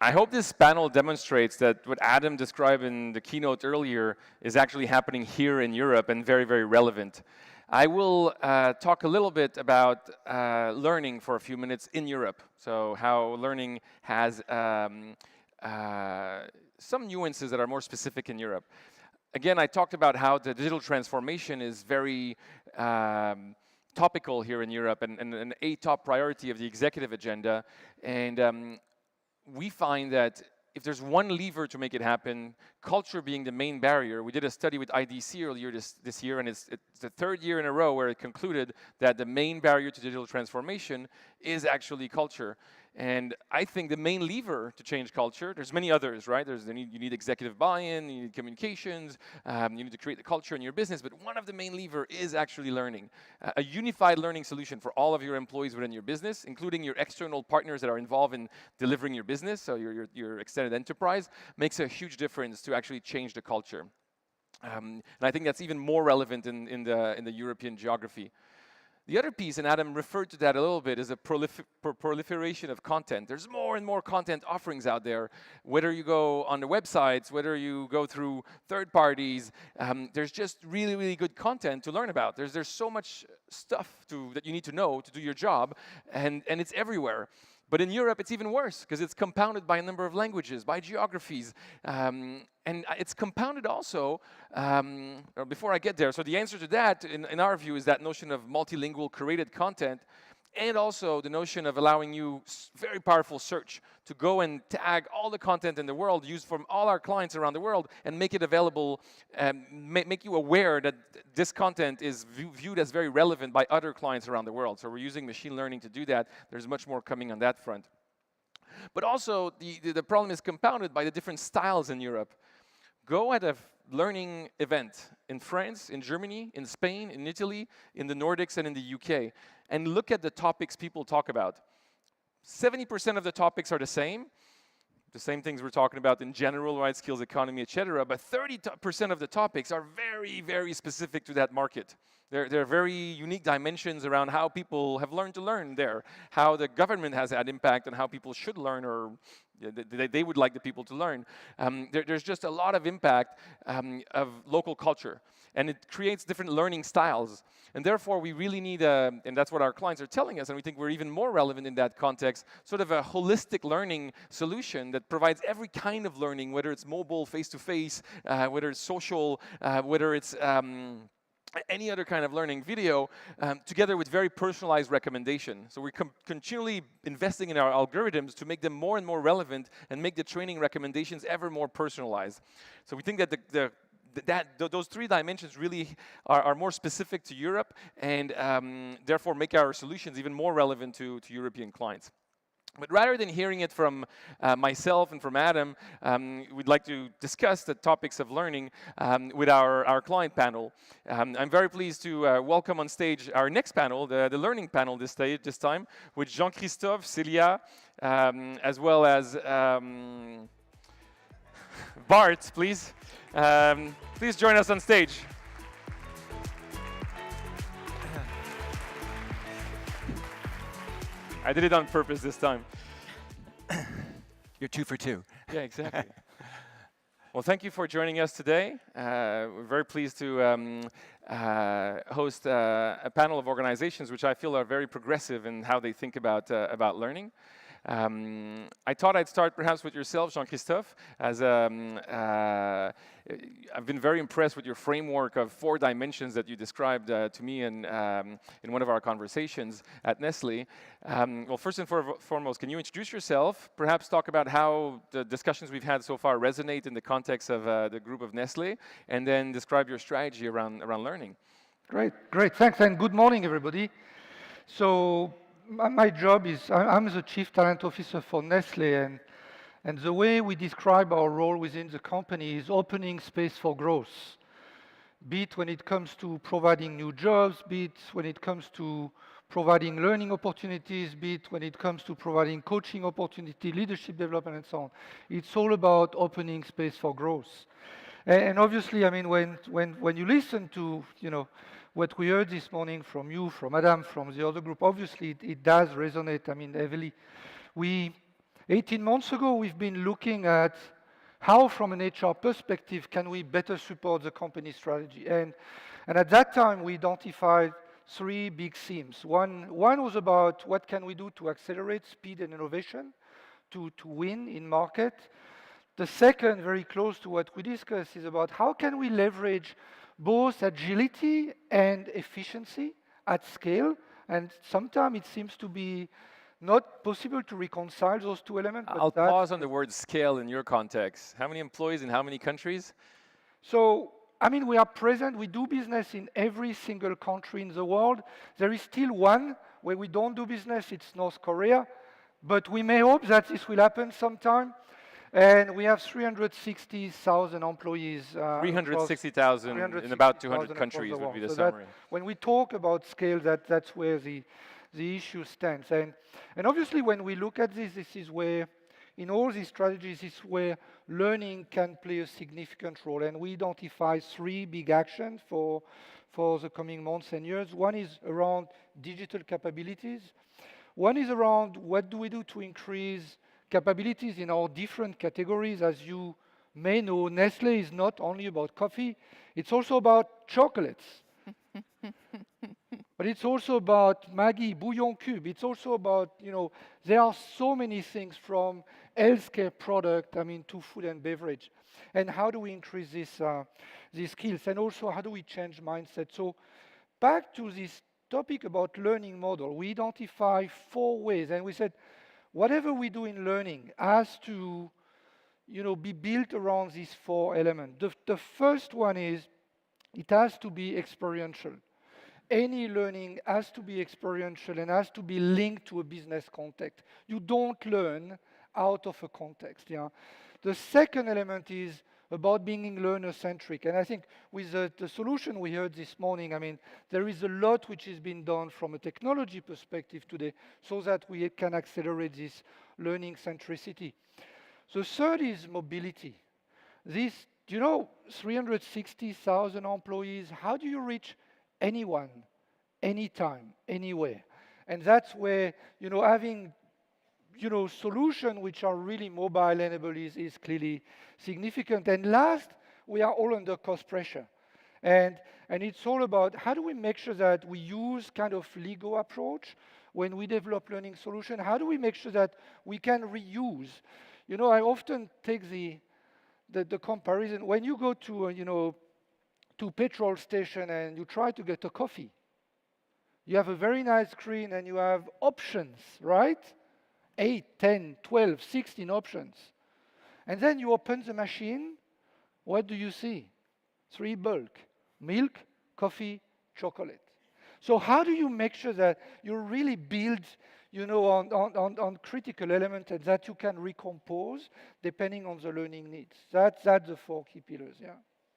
I hope this panel demonstrates that what Adam described in the keynote earlier is actually happening here in Europe and very, very relevant. I will talk a little bit about learning for a few minutes in Europe. So how learning has some nuances that are more specific in Europe. Again, I talked about how the digital transformation is very topical here in Europe and a top priority of the executive agenda. And we find that if there's one lever to make it happen, culture being the main barrier. We did a study with IDC earlier this year, and it's the 3rd year in a row where it concluded that the main barrier to digital transformation is actually culture. And I think the main lever to change culture, there's many others, right? You need executive buy-in, you need communications, you need to create the culture in your business, but one of the main lever is actually learning. A unified learning solution for all of your employees within your business, including your external partners that are involved in delivering your business, so your extended enterprise, makes a huge difference to actually change the culture. And I think that's even more relevant in the European geography. The other piece, and Adam referred to that a little bit, is a proliferation of content. There's more and more content offerings out there. Whether you go on the websites, whether you go through third parties, there's just really, really good content to learn about. There's so much stuff that you need to know to do your job, and it's everywhere. But in Europe, it's even worse because it's compounded by a number of languages, by geographies. And it's compounded also, before I get there, so the answer to that, in our view, is that notion of multilingual curated content, and also the notion of allowing you very powerful search to go and tag all the content in the world used from all our clients around the world and make it available, make you aware that this content is viewed as very relevant by other clients around the world. So we're using machine learning to do that. There's much more coming on that front. But also, the problem is compounded by the different styles in Europe. Go at a learning event in France, in Germany, in Spain, in Italy, in the Nordics, and in the UK, and look at the topics people talk about. 70% of the topics are the same things we're talking about in general, right, skills economy, etc. But 30% of the topics are very, very specific to that market. There are very unique dimensions around how people have learned to learn there, how the government has had impact on how people should learn or they would like the people to learn. There's just a lot of impact of local culture, and it creates different learning styles. And therefore, we really need, and that's what our clients are telling us, and we think we're even more relevant in that context, sort of a holistic learning solution that provides every kind of learning, whether it's mobile, face-to-face, whether it's social, whether it's any other kind of learning video, together with very personalized recommendation. So we're continually investing in our algorithms to make them more and more relevant and make the training recommendations ever more personalized. So we think that those three dimensions really are more specific to Europe and therefore make our solutions even more relevant to European clients. But rather than hearing it from myself and from Adam, we'd like to discuss the topics of learning with our client panel. I'm very pleased to welcome on stage our next panel, the learning panel this time, with Jean-Christophe, Celia, as well as Bart, please. Please join us on stage. I did it on purpose this time. You're 2 for 2. Yeah, exactly. Well, thank you for joining us today. We're very pleased to host a panel of organizations which I feel are very progressive in how they think about learning. I thought I'd start perhaps with yourself, Jean-Christophe, as I've been very impressed with your framework of 4 dimensions that you described to me in one of our conversations at Nestlé. Well, first and foremost, can you introduce yourself, perhaps talk about how the discussions we've had so far resonate in the context of the group of Nestlé, and then describe your strategy around learning. Great, thanks, and good morning, everybody. So my job is, I'm the Chief Talent Officer for Nestlé, and the way we describe our role within the company is opening space for growth, be it when it comes to providing new jobs, be it when it comes to providing learning opportunities, be it when it comes to providing coaching opportunity, leadership development, and so on. It's all about opening space for growth. And obviously, I mean, when you listen to, what we heard this morning from you, from Adam, from the other group, obviously it does resonate, I mean, heavily. 18 months ago, we've been looking at how, from an HR perspective, can we better support the company strategy. And at that time, we identified 3 big themes. One was about what can we do to accelerate speed and innovation to win in market. The second, very close to what we discussed, is about how can we leverage both agility and efficiency at scale. And sometimes it seems to be not possible to reconcile those 2 elements. I'll pause on the word scale in your context. How many employees in how many countries? So, I mean, we are present, we do business in every single country in the world. There is still one where we don't do business, it's North Korea. But we may hope that this will happen sometime. And we have 360,000 employees. 360,000 in about 200 countries would be the summary. When we talk about scale, that's where the issue stands. And obviously, when we look at this is where, in all these strategies, is where learning can play a significant role. And we identify 3 big actions for the coming months and years. One is around digital capabilities. One is around what do we do to increase capabilities in our different categories. As you may know, Nestlé is not only about coffee, it's also about chocolates. But it's also about Maggi, Bouillon Cube. It's also about, there are so many things from healthcare product, to food and beverage. And how do we increase these skills? And also, how do we change mindset? So back to this topic about learning model, we identify 4 ways. And we said, whatever we do in learning has to, be built around these 4 elements. The first one is it has to be experiential. Any learning has to be experiential and has to be linked to a business context. You don't learn out of a context. Yeah. The second element is about being learner-centric. And I think with the solution we heard this morning, there is a lot which has been done from a technology perspective today so that we can accelerate this learning centricity. The third is mobility. This, 360,000 employees, how do you reach anyone, anytime, anywhere? And that's where, having solutions which are really mobile-enabled is clearly significant. And last, we are all under cost pressure. And it's all about how do we make sure that we use kind of Lego approach when we develop learning solution? How do we make sure that we can reuse? I often take the comparison. When you go to, to petrol station and you try to get a coffee. You have a very nice screen and you have options, right? 8, 10, 12, 16 options. And then you open the machine, what do you see? 3 bulk: milk, coffee, chocolate. So how do you make sure that you really build, on critical elements and that you can recompose depending on the learning needs? That's the 4 key pillars, yeah.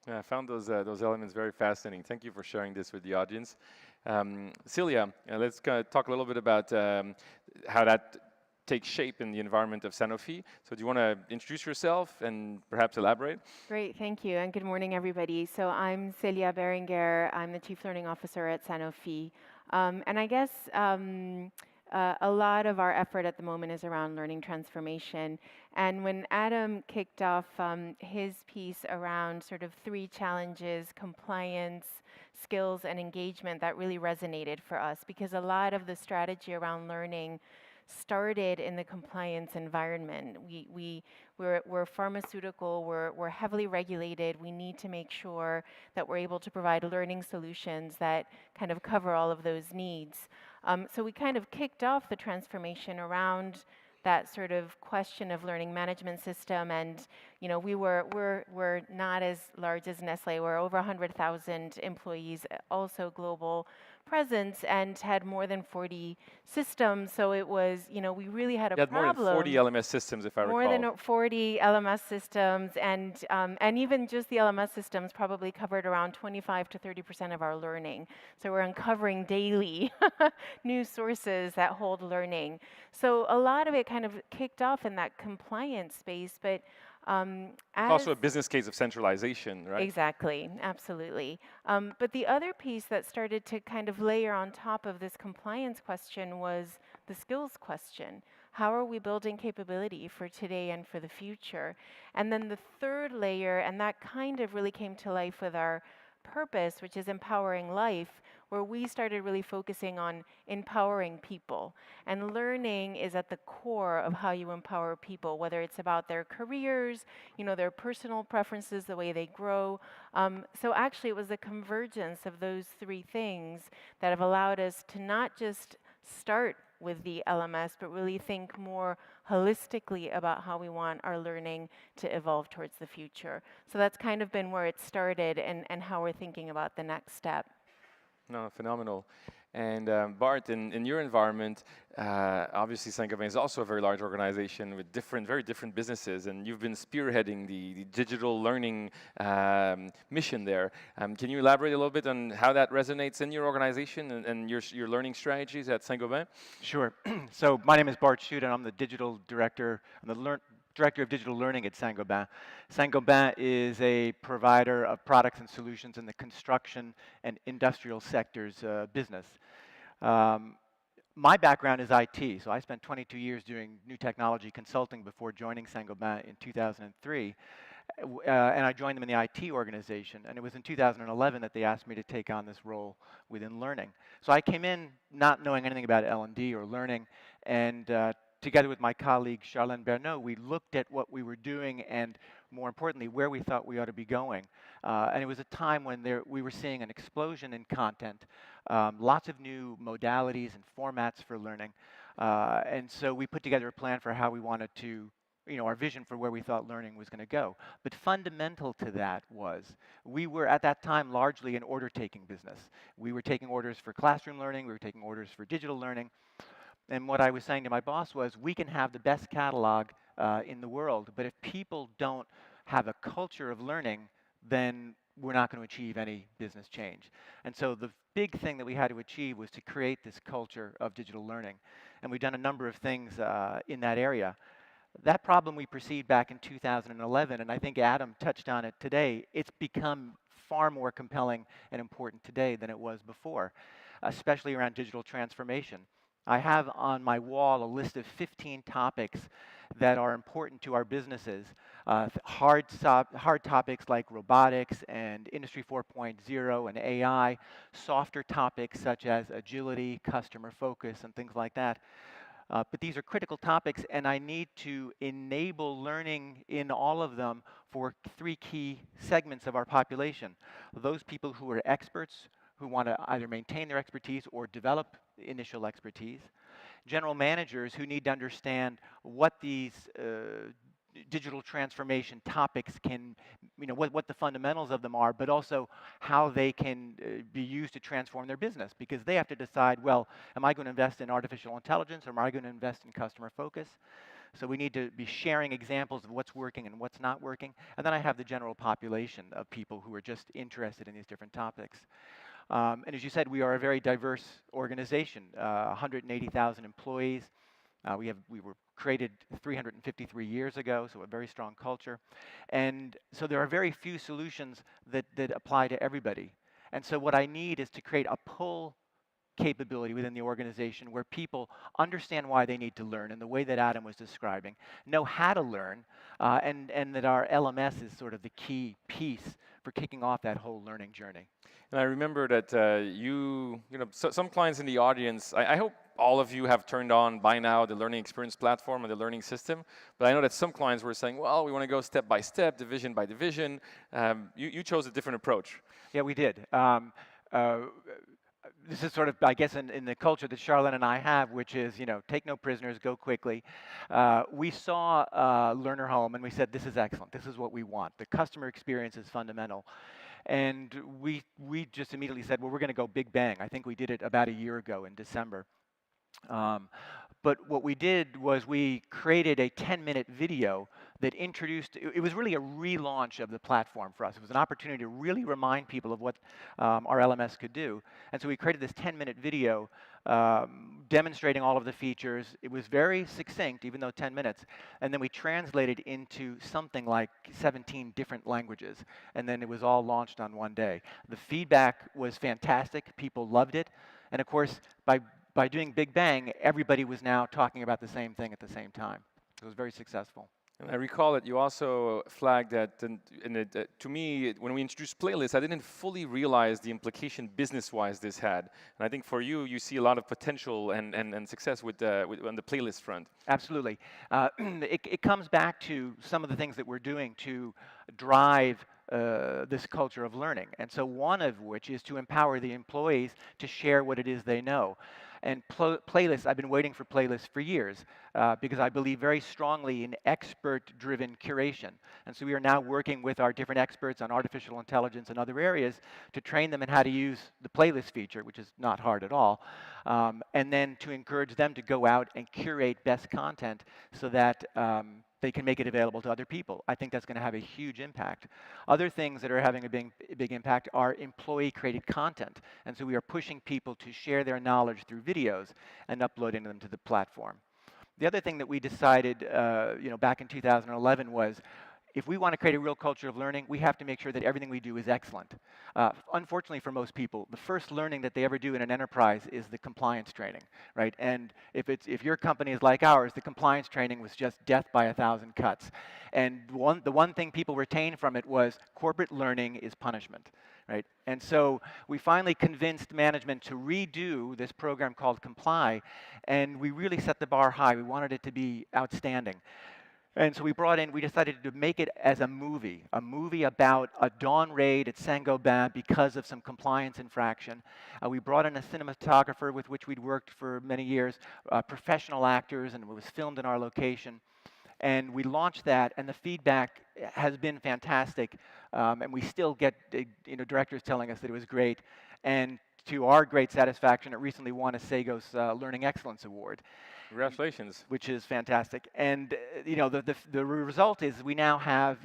Yeah, I found those elements very fascinating. Thank you for sharing this with the audience. Celia, let's talk a little bit about how that takes shape in the environment of Sanofi. So do you want to introduce yourself and perhaps elaborate? Great, thank you, and good morning, everybody. So I'm Celia Berenguer. I'm the Chief Learning Officer at Sanofi. And I guess a lot of our effort at the moment is around learning transformation. And when Adam kicked off his piece around sort of 3 challenges: compliance, skills, and engagement, that really resonated for us, because a lot of the strategy around learning started in the compliance environment. We're pharmaceutical, we're heavily regulated. We need to make sure that we're able to provide learning solutions that kind of cover all of those needs. So we kind of kicked off the transformation around that sort of question of learning management system. And we're not as large as Nestle. We're over 100,000 employees, also global presence, and had more than 40 systems. So it was, we really had a problem. More than 40 LMS systems, if I recall. More than 40 LMS systems, and even just the LMS systems probably covered around 25 to 30% of our learning. So we're uncovering daily new sources that hold learning. So a lot of it kind of kicked off in that compliance space, but it's also a business case of centralization, right? Exactly, absolutely. But the other piece that started to kind of layer on top of this compliance question was the skills question. How are we building capability for today and for the future? And then the third layer, and that kind of really came to life with our purpose, which is empowering life, where we started really focusing on empowering people. And learning is at the core of how you empower people, whether it's about their careers, their personal preferences, the way they grow. So actually, it was the convergence of those 3 things that have allowed us to not just start with the LMS, but really think more holistically about how we want our learning to evolve towards the future. So that's kind of been where it started and how we're thinking about the next step. No, phenomenal. And Bart, in your environment, obviously Saint-Gobain is also a very large organization with very different businesses, and you've been spearheading the digital learning mission there. Can you elaborate a little bit on how that resonates in your organization and your learning strategies at Saint-Gobain? Sure. So my name is Bart Schutt, and I'm the digital director. I'm the Director of Digital Learning at Saint-Gobain. Saint-Gobain is a provider of products and solutions in the construction and industrial sectors business. My background is IT, so I spent 22 years doing new technology consulting before joining Saint-Gobain in 2003. And I joined them in the IT organization, and it was in 2011 that they asked me to take on this role within learning. So I came in not knowing anything about L&D or learning, and together with my colleague Charlène Bernot, we looked at what we were doing and, more importantly, where we thought we ought to be going. And it was a time when we were seeing an explosion in content, lots of new modalities and formats for learning. And so we put together a plan for how we wanted to, our vision for where we thought learning was going to go. But fundamental to that was we were at that time largely an order-taking business. We were taking orders for classroom learning, we were taking orders for digital learning. And what I was saying to my boss was, we can have the best catalog in the world, but if people don't have a culture of learning, then we're not going to achieve any business change. And so the big thing that we had to achieve was to create this culture of digital learning. And we've done a number of things in that area. That problem we perceived back in 2011, and I think Adam touched on it today, it's become far more compelling and important today than it was before, especially around digital transformation. I have on my wall a list of 15 topics that are important to our businesses. Hard topics like robotics and Industry 4.0 and AI, softer topics such as agility, customer focus, and things like that. But these are critical topics, and I need to enable learning in all of them for 3 key segments of our population. Those people who are experts, who want to either maintain their expertise or develop initial expertise. General managers who need to understand what these digital transformation topics can, what the fundamentals of them are, but also how they can be used to transform their business, because they have to decide, well, am I going to invest in artificial intelligence, or am I going to invest in customer focus? So we need to be sharing examples of what's working and what's not working. And then I have the general population of people who are just interested in these different topics. And as you said, we are a very diverse organization, 180,000 employees. We were created 353 years ago, so a very strong culture. And so there are very few solutions that apply to everybody. And so what I need is to create a pull capability within the organization where people understand why they need to learn in the way that Adam was describing, know how to learn, and that our LMS is sort of the key piece for kicking off that whole learning journey. And I remember that some clients in the audience, I hope all of you have turned on by now the learning experience platform and the learning system, but I know that some clients were saying, well, we want to go step by step, division by division. You chose a different approach. Yeah, we did. This is sort of, I guess, in the culture that Charlotte and I have, which is, take no prisoners, go quickly. We saw Learner Home, and we said, this is excellent. This is what we want. The customer experience is fundamental. And we just immediately said, well, we're going to go big bang. I think we did it about a year ago in December. But what we did was we created a 10-minute video that introduced, it was really a relaunch of the platform for us. It was an opportunity to really remind people of what our LMS could do. And so we created this 10-minute video demonstrating all of the features. It was very succinct, even though 10 minutes. And then we translated into something like 17 different languages. And then it was all launched on one day. The feedback was fantastic. People loved it. And of course, by doing Big Bang, everybody was now talking about the same thing at the same time. It was very successful. And I recall that you also flagged that, to me, when we introduced playlists, I didn't fully realize the implication business-wise this had. And I think for you, you see a lot of potential and success on the playlist front. Absolutely. It comes back to some of the things that we're doing to drive this culture of learning. And so one of which is to empower the employees to share what it is they know. And playlists, I've been waiting for playlists for years because I believe very strongly in expert-driven curation. And so we are now working with our different experts on artificial intelligence and other areas to train them in how to use the playlist feature, which is not hard at all, and then to encourage them to go out and curate best content so that they can make it available to other people. I think that's going to have a huge impact. Other things that are having a big impact are employee-created content. And so we are pushing people to share their knowledge through videos and uploading them to the platform. The other thing that we decided back in 2011 was, if we want to create a real culture of learning, we have to make sure that everything we do is excellent. Unfortunately for most people, the first learning that they ever do in an enterprise is the compliance training, right? And if your company is like ours, the compliance training was just death by 1,000 cuts. And the one thing people retained from it was corporate learning is punishment, right? And so we finally convinced management to redo this program called Comply, and we really set the bar high. We wanted it to be outstanding. And so we decided to make it as a movie about a dawn raid at Saint-Gobain because of some compliance infraction. We brought in a cinematographer with which we'd worked for many years, professional actors, and it was filmed in our location. And we launched that, and the feedback has been fantastic. And we still get directors telling us that it was great. And to our great satisfaction, it recently won a Sagos Learning Excellence Award. Congratulations. Which is fantastic. And the result is we now have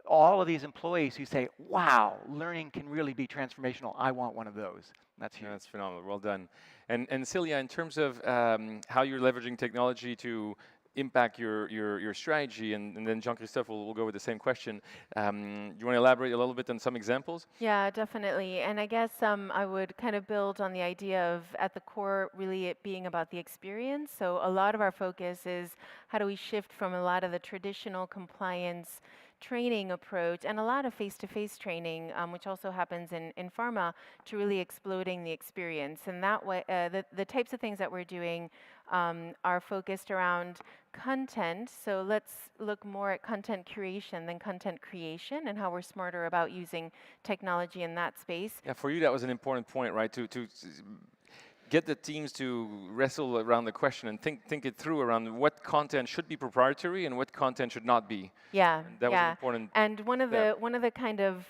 all of these employees who say, wow, learning can really be transformational. I want one of those. That's huge. Yeah, that's phenomenal. Well done. And Celia, in terms of how you're leveraging technology to impact your strategy, and then Jean-Christophe will go with the same question. You want to elaborate a little bit on some examples? Yeah, definitely. And I guess I would kind of build on the idea of, at the core, really it being about the experience. So a lot of our focus is how do we shift from a lot of the traditional compliance training approach and a lot of face-to-face training, which also happens in pharma, to really exploding the experience. And that way, the types of things that we're doing are focused around content. So let's look more at content curation than content creation, and how we're smarter about using technology in that space. Yeah, for you that was an important point, right? To get the teams to wrestle around the question and think it through around what content should be proprietary and what content should not be. Yeah, and that was an important. And one of the kind of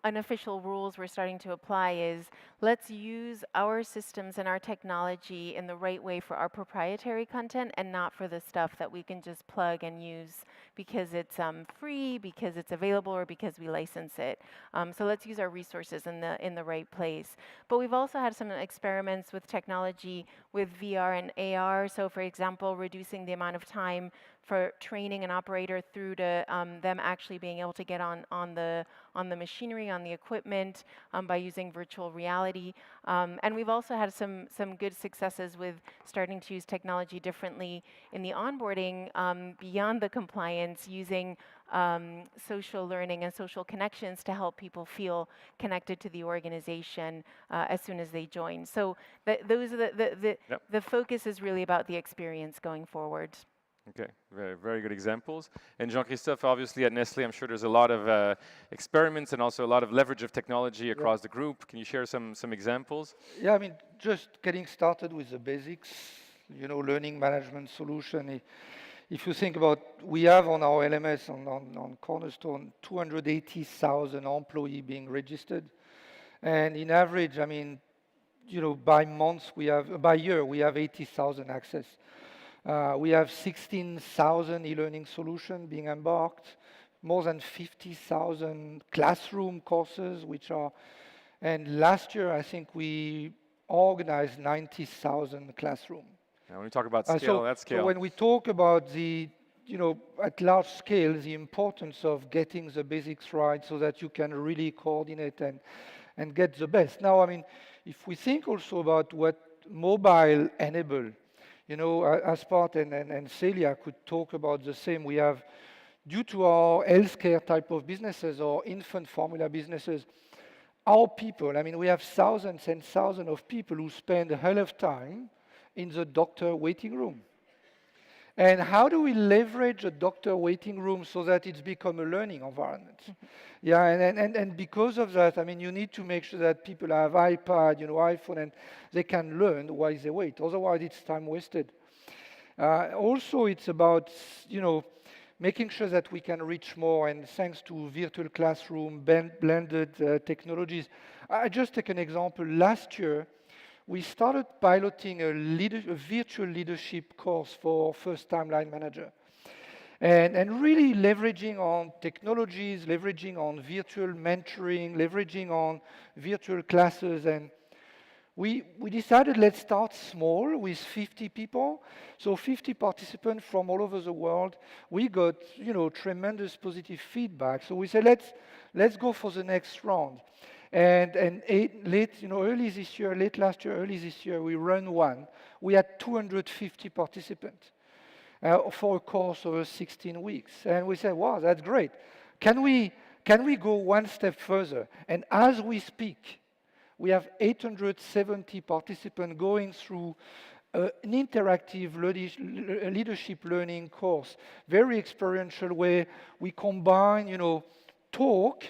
unofficial rules we're starting to apply is, let's use our systems and our technology in the right way for our proprietary content, and not for the stuff that we can just plug and use because it's free, because it's available, or because we license it. So let's use our resources in the right place. But we've also had some experiments with technology with VR and AR. So for example, reducing the amount of time for training an operator through to them actually being able to get on the machinery, on the equipment, by using virtual reality. And we've also had some good successes with starting to use technology differently in the onboarding, beyond the compliance, using social learning and social connections to help people feel connected to the organization as soon as they join. So those are the focus is really about the experience going forward. Okay, very, very good examples. And Jean-Christophe, obviously at Nestlé, I'm sure there's a lot of experiments and also a lot of leverage of technology across the group. Can you share some examples? Yeah, I mean, just getting started with the basics, learning management solution. If you think about, we have on our LMS, on Cornerstone, 280,000 employees being registered. And in average, I mean, by year, we have 80,000 access. We have 16,000 e-learning solutions being embarked, more than 50,000 classroom courses, and last year I think we organized 90,000 classrooms. Now, when we talk about scale, that's scale. So when we talk about at large scale, the importance of getting the basics right so that you can really coordinate and get the best. Now, I mean, if we think also about what mobile enable, Aspart and Celia could talk about the same. We have, due to our healthcare type of businesses or infant formula businesses, our people, I mean, we have thousands and thousands of people who spend a hell of time in the doctor waiting room. And how do we leverage a doctor waiting room so that it's become a learning environment? Yeah, and because of that, I mean, you need to make sure that people have iPad, iPhone, and they can learn while they wait. Otherwise, it's time wasted. Also, it's about, making sure that we can reach more, and thanks to virtual classroom, blended technologies. I just take an example. Last year, we started piloting a virtual leadership course for first-time line manager. And really leveraging on technologies, leveraging on virtual mentoring, leveraging on virtual classes. And we decided, let's start small with 50 people. So 50 participants from all over the world. We got, tremendous positive feedback. So we said, let's go for the next round. And late last year, early this year, we ran one. We had 250 participants for a course over 16 weeks. And we said, wow, that's great. Can we go one step further? And as we speak, we have 870 participants going through an interactive leadership learning course, very experiential way. We combine, talk,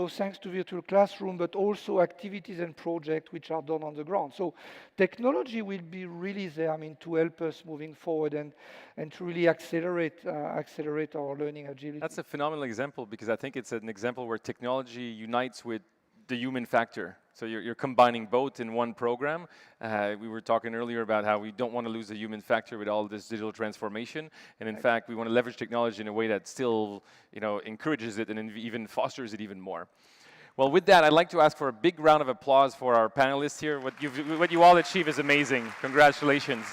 thanks to virtual classroom, but also activities and projects which are done on the ground. So technology will be really there, to help us moving forward and to really accelerate our learning agility. That's a phenomenal example, because I think it's an example where technology unites with the human factor. So you're combining both in one program. We were talking earlier about how we don't want to lose the human factor with all this digital transformation. And in fact, we want to leverage technology in a way that still, encourages it and even fosters it even more. Well, with that, I'd like to ask for a big round of applause for our panelists here. What you all achieve is amazing. Congratulations.